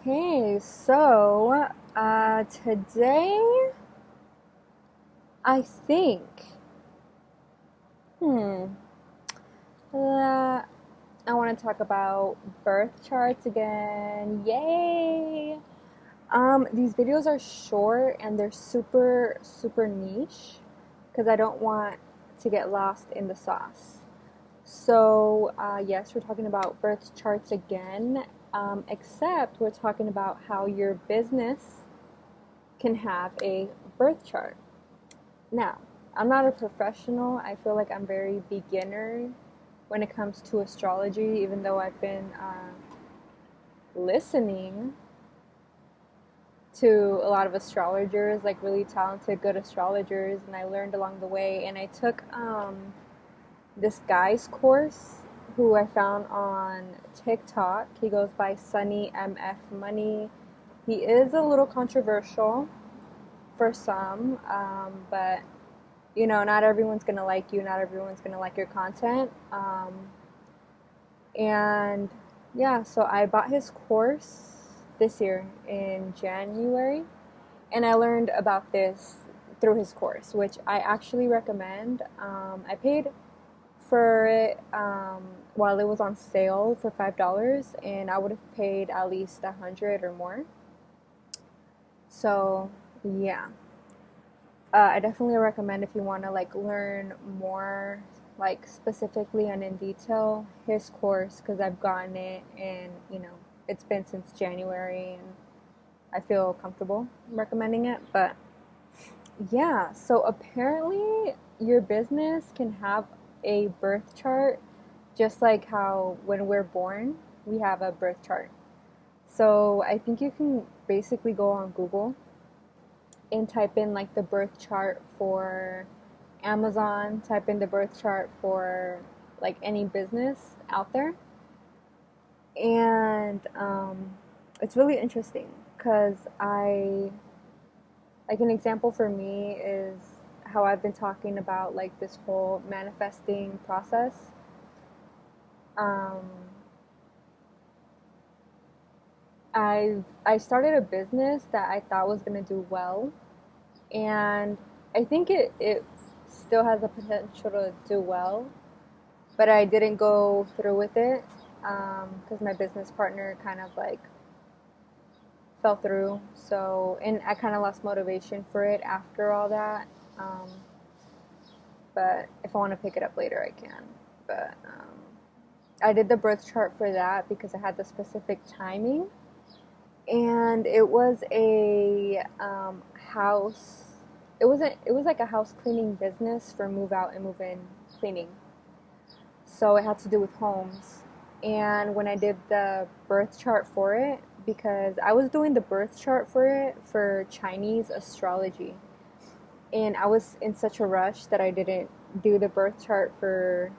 Okay, so today I think, hmm, uh, I want to talk about birth charts again. Yay! These videos are short and they're super niche because I don't want to get lost in the sauce. So, yes, we're talking about birth charts again, except we're talking about how your business can have a birth chart. Now, I'm not a professional. I feel like I'm very beginner when it comes to astrology, even though I've been listening to a lot of astrologers, like really talented, good astrologers, and I learned along the way. And I took this guy's course who I found on TikTok. He goes by Sunny MF Money. He is a little controversial for some, but not everyone's gonna like you. Not everyone's gonna like your content. And yeah, so I bought his course this year in January, and I learned about this through his course, which I actually recommend. I paid for it while it was on sale for $5, and I would have paid at least 100 or more. So yeah, I definitely recommend if you want to like learn more, like specifically and in detail, his course because I've gotten it and it's been since January and I feel comfortable recommending it. But yeah, so apparently your business can have a birth chart just like how when we're born we have a birth chart. So I think you can basically go on Google and type in like the birth chart for Amazon, type in the birth chart for like any business out there. And it's really interesting because like an example for me is how I've been talking about like this whole manifesting process. Um, I started a business that I thought was gonna do well, and I think it still has the potential to do well, but I didn't go through with it because my business partner kind of like fell through. So, and I kind of lost motivation for it after all that. Um, but if I want to pick it up later, I can. But I did the birth chart for that because I had the specific timing, and it was a house. It was like a house cleaning business for move out and move in cleaning. So it had to do with homes. And when I did the birth chart for it, because I was doing the birth chart for it for Chinese astrology, and I was in such a rush that I didn't do the birth chart for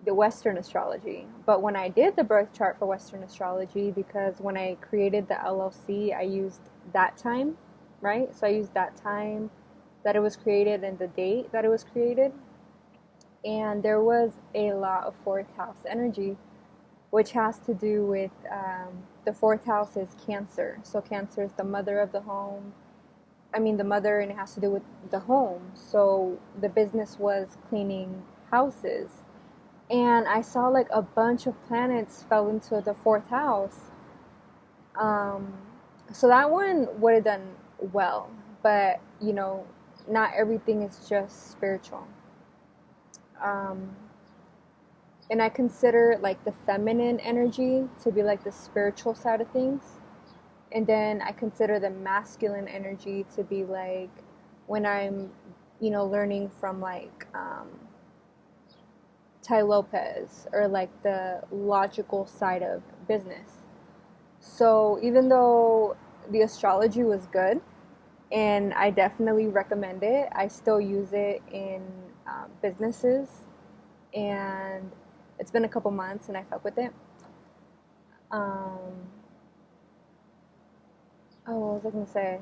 the Western astrology. But when I did the birth chart for Western astrology, because when I created the LLC, I used that time, right? So I used that time that it was created and the date that it was created. And there was a lot of fourth house energy, which has to do with the fourth house is Cancer. So Cancer is the mother of the home. I mean, the mother, and it has to do with the home. So the business was cleaning houses. And I saw like a bunch of planets fell into the fourth house. Um, so that one would have done well. But, not everything is just spiritual. Um, and I consider like the feminine energy to be like the spiritual side of things. And then I consider the masculine energy to be like when I'm, learning from like Tai Lopez or like the logical side of business. So even though the astrology was good and I definitely recommend it, I still use it in businesses, and it's been a couple months and I fuck with it. Um, what was I gonna say?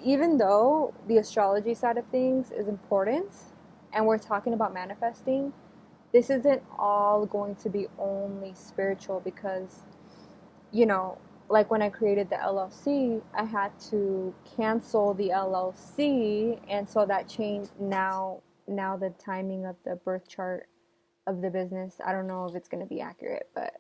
Even though the astrology side of things is important and we're talking about manifesting, this isn't all going to be only spiritual, because, you know, like when I created the LLC, I had to cancel the LLC, and so that changed now the timing of the birth chart of the business. I don't know if it's going to be accurate, but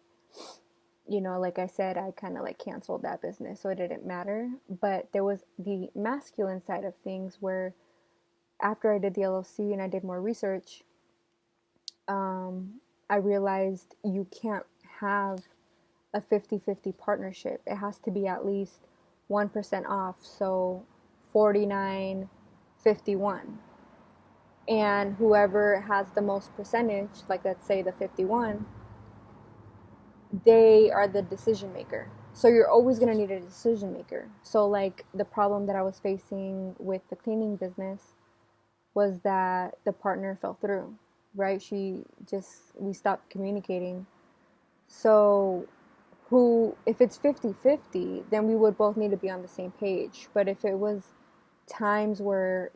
like I said, I kind of like canceled that business, so it didn't matter. But there was the masculine side of things where after I did the LLC and I did more research, I realized you can't have a 50-50 partnership. It has to be at least 1% off, so 49-51. And whoever has the most percentage, like let's say the 51, they are the decision maker. So you're always going to need a decision maker. So like the problem that I was facing with the cleaning business was that the partner fell through, right? We stopped communicating. So if it's 50-50, then we would both need to be on the same page. But if it was times where,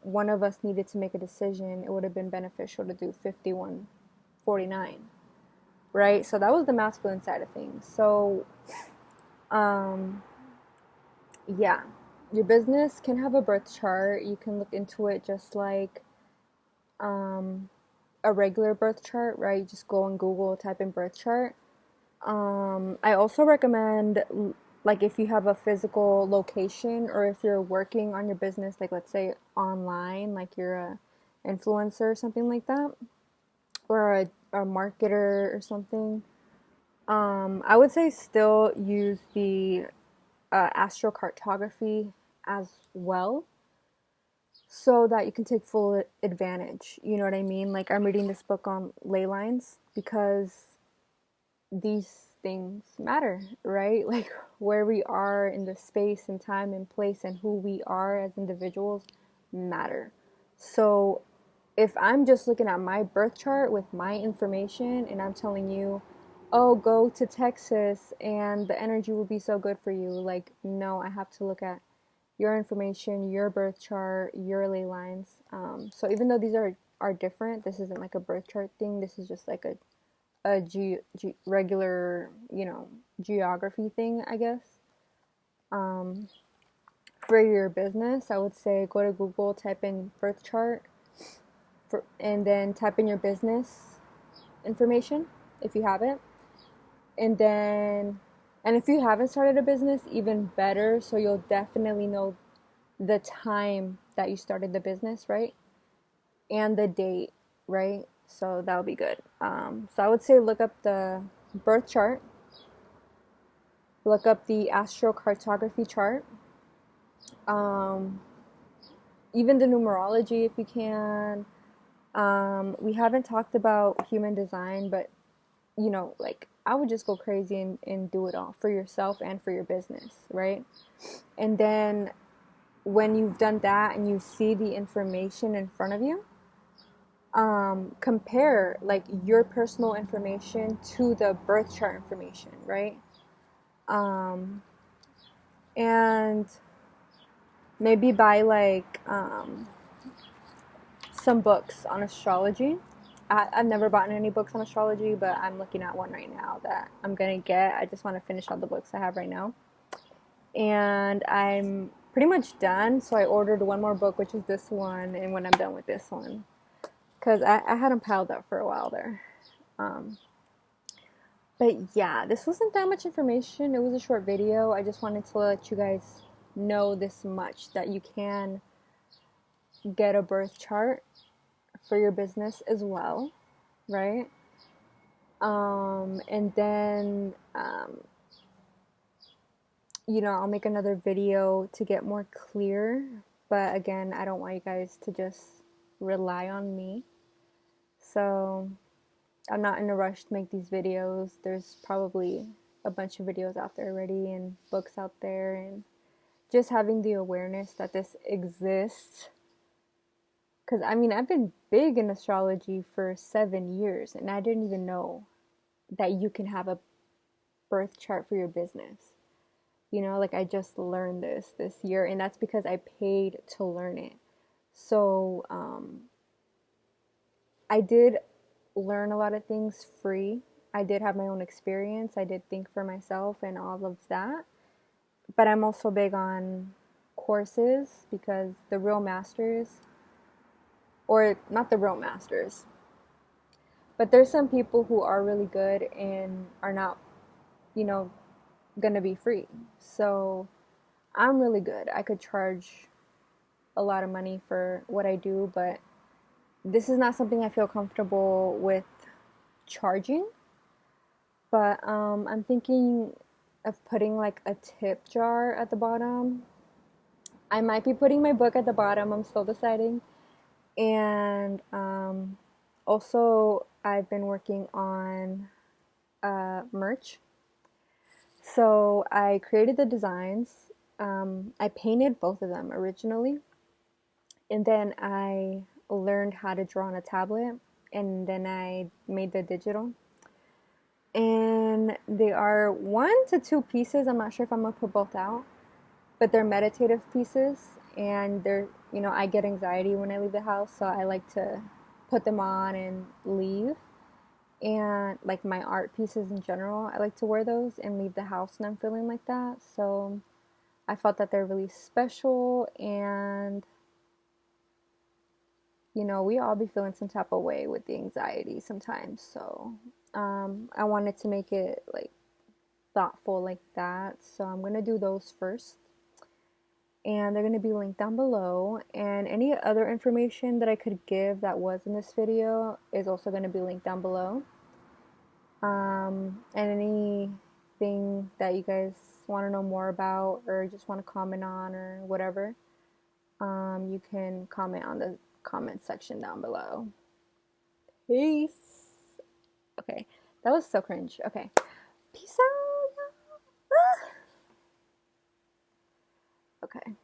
one of us needed to make a decision, it would have been beneficial to do 51-49, right? So that was the masculine side of things. So, yeah, your business can have a birth chart. You can look into it just like a regular birth chart, right? You just go on Google, type in birth chart. I also recommend, like, if you have a physical location, or if you're working on your business, like let's say online, like you're a influencer or something like that, or a marketer or something, I would say still use the Astro Cartography as well, so that you can take full advantage. You know what I mean? Like, I'm reading this book on ley lines because these things matter, right? Like, where we are in the space and time and place and who we are as individuals matter. So if I'm just looking at my birth chart with my information and I'm telling you, oh, go to Texas and the energy will be so good for you, like, no, I have to look at your information, your birth chart, your ley lines. So even though these are different, this isn't like a birth chart thing. This is just like a regular, geography thing, I guess. For your business, I would say go to Google, type in birth chart, and then type in your business information if you have it. And if you haven't started a business, even better, so you'll definitely know the time that you started the business, right? And the date, right? So that would be good. So I would say look up the birth chart, look up the astrocartography chart, even the numerology if you can. We haven't talked about human design, but like, I would just go crazy and do it all for yourself and for your business, right? And then when you've done that and you see the information in front of you, compare like your personal information to the birth chart information, right? And maybe buy like some books on astrology. I've never bought any books on astrology, but I'm looking at one right now that I'm gonna get. I just want to finish all the books I have right now, and I'm pretty much done. So I ordered one more book, which is this one, and when I'm done with this one, because I had them piled up for a while there. But yeah, this wasn't that much information. It was a short video. I just wanted to let you guys know this much, that you can get a birth chart for your business as well, right? And then, I'll make another video to get more clear. But again, I don't want you guys to just rely on me. So I'm not in a rush to make these videos. There's probably a bunch of videos out there already and books out there, and just having the awareness that this exists. Because, I've been big in astrology for 7 years, and I didn't even know that you can have a birth chart for your business. Like, I just learned this year, and that's because I paid to learn it. So, I did learn a lot of things free. I did have my own experience. I did think for myself and all of that. But I'm also big on courses because the real masters, or not the real masters, but there's some people who are really good and are not, you know, gonna be free. So I'm really good. I could charge a lot of money for what I do, but this is not something I feel comfortable with charging. But I'm thinking of putting like a tip jar at the bottom. I might be putting my book at the bottom. I'm still deciding. And also, I've been working on merch. So I created the designs. I painted both of them originally, and then I learned how to draw on a tablet, and then I made the digital. And they are 1 to 2 pieces. I'm not sure if I'm gonna put both out, but they're meditative pieces, and they're, I get anxiety when I leave the house, so I like to put them on and leave. And like my art pieces in general, I like to wear those and leave the house when I'm feeling like that. So I felt that they're really special, and we all be feeling some type of way with the anxiety sometimes. So I wanted to make it like thoughtful like that. So I'm gonna do those first, and they're gonna be linked down below. And any other information that I could give that was in this video is also gonna be linked down below. And anything that you guys want to know more about or just want to comment on or whatever, you can comment on the comment section down below. Peace. Okay, that was so cringe. Okay, peace out. Okay.